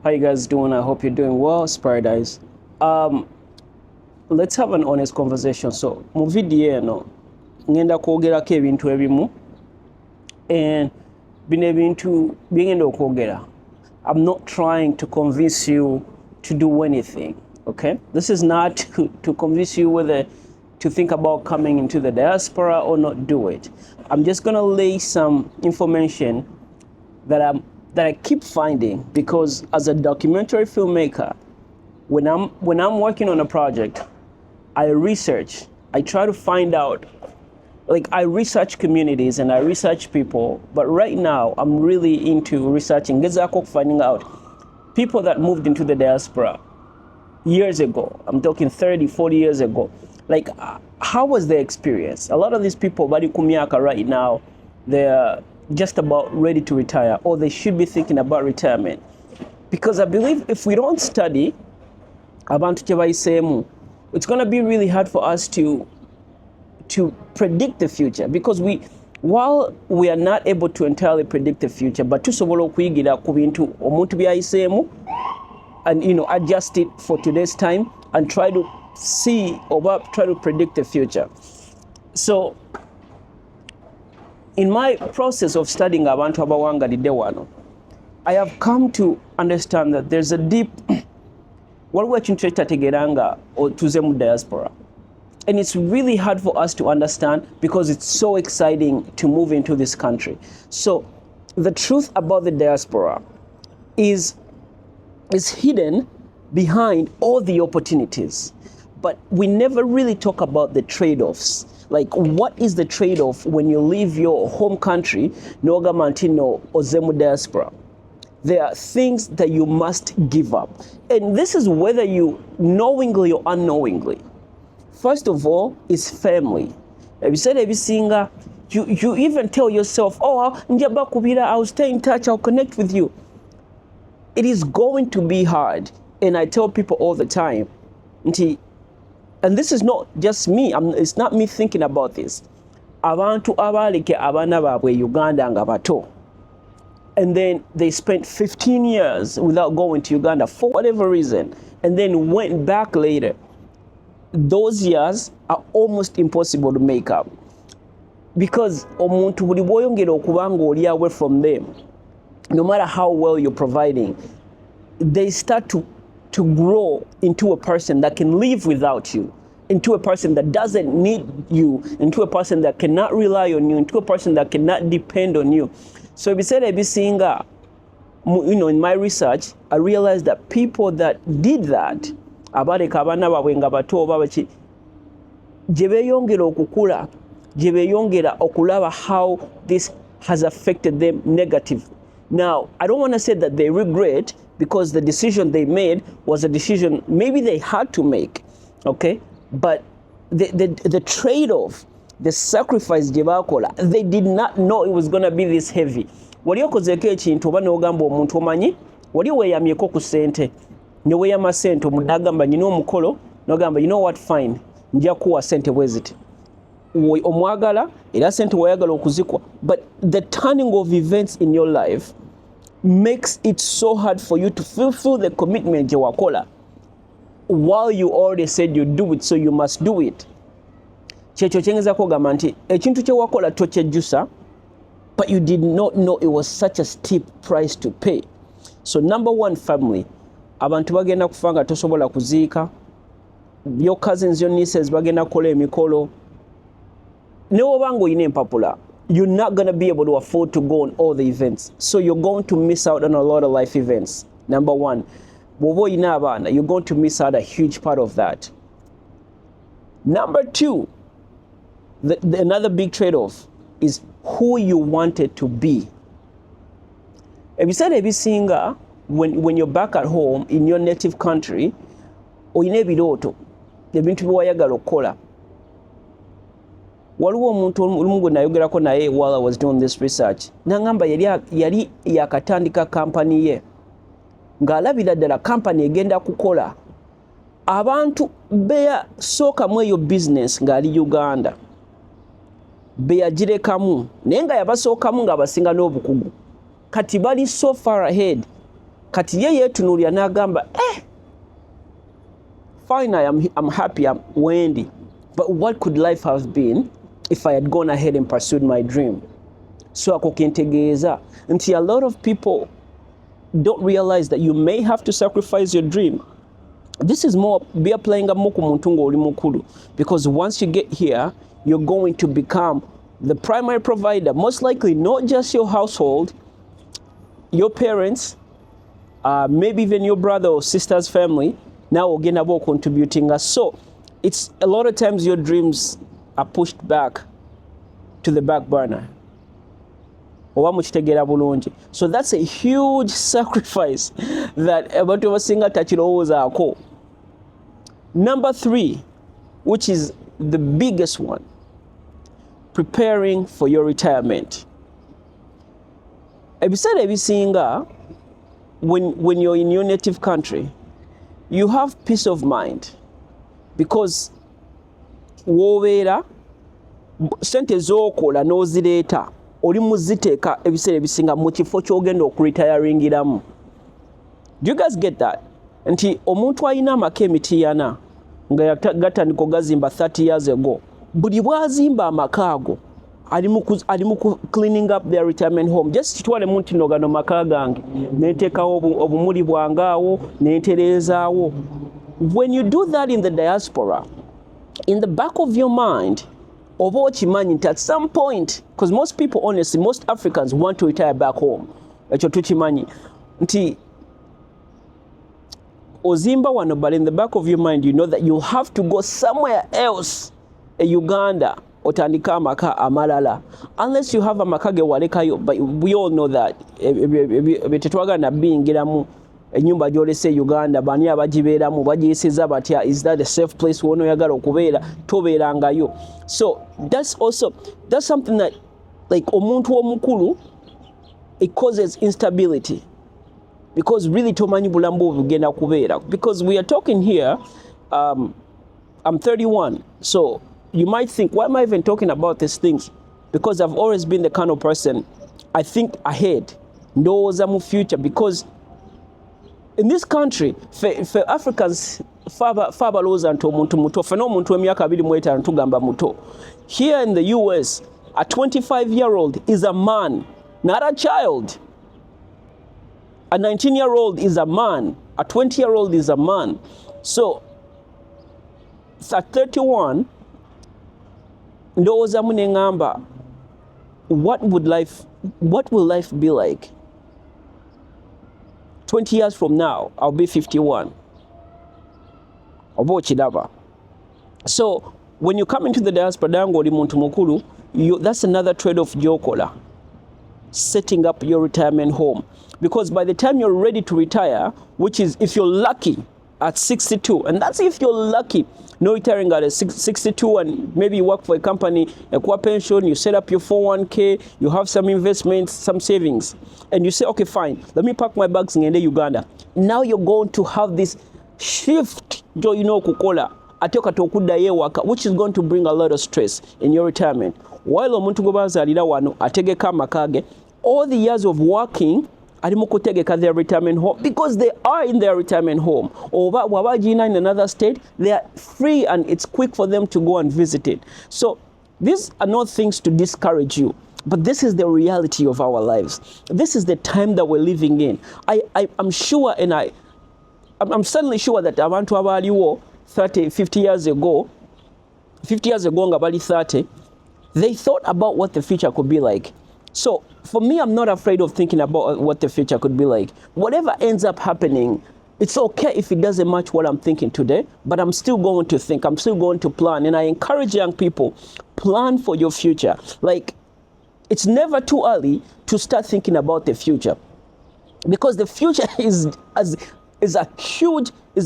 How you guys doing? I hope you're doing well. It's Paradise. Um, let's have an honest conversation. So, mu video eno ngenda kwogerako ebintu ebimu and bino ebintu byengenda okwogera. I'm not trying to convince you to do anything, okay? This is not to convince you whether to think about coming into the diaspora or not do it. I'm just gonna lay some information that I keep finding, because as a documentary filmmaker, when I'm working on a project, I research. I try to find out, like I research communities and I research people, but right now I'm really into researching, finding out people that moved into the diaspora years ago. I'm talking 30, 40 years ago. Like, how was their experience? A lot of these people, bali kumiaka right now, they're just about ready to retire, or they should be thinking about retirement. Because I believe if we don't study abantu kye bayisemu, it's going to be really hard for us to predict the future, because while we are not able to entirely predict the future, but tusobola okuyigira ku bintu omuntu byayisemu and adjust it for today's time and try to see or try to predict the future. So in my process of studying abantu abawangalidde wano, I have come to understand that there's a deep waliwo ekintu ekitategeranga otuze mu diaspora, and it's really hard for us to understand because it's so exciting to move into this country. So the truth about the diaspora is hidden behind all the opportunities, but we never really talk about the trade-offs. Like, what is the trade-off when you leave your home country, Nogamantino or Zemu diaspora? There are things that you must give up. And this is whether you knowingly or unknowingly. First of all, is family. If you said every singer, you even tell yourself, oh, I'll stay in touch, I'll connect with you. It is going to be hard. And I tell people all the time, and this is not just me, it's not me thinking about this. Abantu abaleke abana babwe Uganda nga bato, and then they spent 15 years without going to Uganda for whatever reason, and then went back later. Those years are almost impossible to make up, because omuntu buli bwoyongera okubanga oli away from them, no matter how well you're providing, they start to grow into a person that can live without you, into a person that doesn't need you, into a person that cannot rely on you, into a person that cannot depend on you. So if you said every singer, in my research, I realized that people that did that, abaleka abana babwe nga bato babaki, gye beeyongera okukula, gye beeyongera okulaba how this has affected them negatively. Now, I don't want to say that they regret, because the decision they made was a decision maybe they had to make, okay? But the trade-off, the sacrifice they did not know it was going to be this heavy. Wali okozeko ekintu oba n'ogamba omuntu omanyi, wali weeyamyeko ku ssente, ne weeyama ssente omuntu agamba nyina omukolo, n'ogamba you know what, fine, nja kuwa ssente bwe ziti. Omwagala era ssente wayagala okuzikwa. But the turning of events in your life makes it so hard for you to fulfill the commitment you wakola, while you already said you do it, so you must do it. Kyekyo kyengeza kugamba nti ekintu kye wakola tokyejjusa, but you did not know it was such a steep price to pay. So number one, family. Abantu bagenda kufa nga tosobola kuziika. Your cousins, your nieces bagenda kukola emikolo. Ne obanga oyina empapula, you're not going to be able to afford to go on all the events. So you're going to miss out on a lot of life events. Number one, you're going to miss out a huge part of that. Number two, another big trade-off is who you wanted to be. If you said every singer, when you're back at home in your native country, oyina ebiroto, ebintu byewayagala okukola. Waliwo omuntu olumu nayogerako naye while I was doing this research, nangamba yali yakatandika kampani ye, ng'alabira ddala kampani egenda kukola, abantu beyasookamu eyo business ng'ali Uganda, beyagirekamu naye nga yabasookamu ng'abasinga n'obukugu, kati bali so far ahead kati ye yetunuulira n'agamba fine, I'm happy, I'm Wendy, but what could life have been if I had gone ahead and pursued my dream? So ako kentegeeza nti a lot of people don't realize that you may have to sacrifice your dream. This is more be applying ku muntu ng'oli mukulu, because once you get here, you're going to become the primary provider, most likely not just your household, your parents, maybe even your brother or sister's family. Now again about contributing us. So it's a lot of times your dreams are pushed back to the back burner. So that's a huge sacrifice that abantu abasinga takirowoozaako. Number 3, which is the biggest one, preparing for your retirement. Ebiseera ebisinga, when you're in your native country, you have peace of mind because wobeera sente z'okola n'ozireeta oli muziteeka ebiseera ebisinga mu kifo ky'ogenda okuretiringiramu. Do you guys get that? Nti omuntu alina amaka emitiyana nga gatandika ogazimba 30 years ago, buli bwazimba amaka ago ali mu cleaning up their retirement home. Just kitwalemu nti no gano maka gange neteekawo obumuli bwange awo nentereezaawo. When you do that in the diaspora, in the back of your mind, oba okimanyi nti at some point, because most people, honestly, most Africans want to retire back home. Ekyo tukimanyi nti ozimba wano, but in the back of your mind you know that you have to go somewhere else, Uganda, otandika amaka amalala, unless you have amaka ge walekayo. But we all know that tetwagala bingiramu enyumba gyolese Uganda bani abagibeeramu bagiyisiza batya, is that a safe place wono yagala okubeera tobeerangayo. So that's something that, like, omuntu omukulu, it causes instability, because really tomanyi bulambu bugenda kubeera. Because we are talking here, I'm 31, so you might think, why am I even talking about these things? Because I've always been the kind of person, I think ahead, ndowooza mu future, because in this country, for Africans, faba loza nti omuntu muto, fena omuntu w'emyaka 25 tugamba muto. Here in the US, a 25-year-old is a man, not a child. A 19-year-old is a man, a 20-year-old is a man. So at 31, ndowooza mu ne ngamba, what will life be like? 20 years from now, I'll be 51. So when you come into the diaspora, that's another trade-off jokola, setting up your retirement home. Because by the time you're ready to retire, which is if you're lucky at 62, and that's if you're lucky, no retiring at 62, and maybe you work for a company, a core pension, you set up your 401k, you have some investments, some savings, and you say, okay, fine, let me pack my bags in Uganda. Now you're going to have this shift, kukola, which is going to bring a lot of stress in your retirement. While omuntu gobazalira wano ategeka makage, all the years of working, their retirement home, because they are in their retirement home, or wabajina in another state, they are free and it's quick for them to go and visit it. So these are not things to discourage you, but this is the reality of our lives. This is the time that we're living in. I'm sure, and I'm certainly sure that abantu abaliwo 30, 50 years ago, nga bali 30, they thought about what the future could be like. So for me, I'm not afraid of thinking about what the future could be like. Whatever ends up happening, it's okay if it doesn't match what I'm thinking today, but I'm still going to think, I'm still going to plan. And I encourage young people, plan for your future. Like, it's never too early to start thinking about the future, because the future is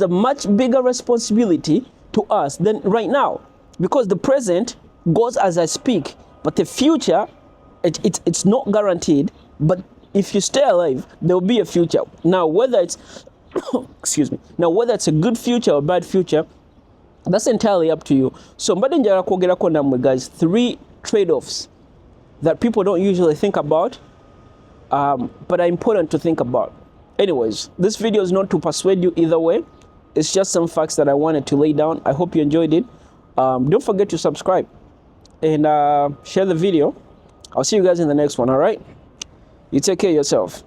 a much bigger responsibility to us than right now, because the present goes as I speak, but the future, it's not guaranteed. But if you stay alive, there will be a future. Now, whether it's excuse me, now whether it's a good future or a bad future, that's entirely up to you. So mbadde njagala kwogerako nammwe, guys, 3 trade-offs that people don't usually think about, but are important to think about. Anyways, this video is not to persuade you either way. It's just some facts that I wanted to lay down. I hope you enjoyed it. Don't forget to subscribe and share the video. I'll see you guys in the next one, all right? You take care of yourself.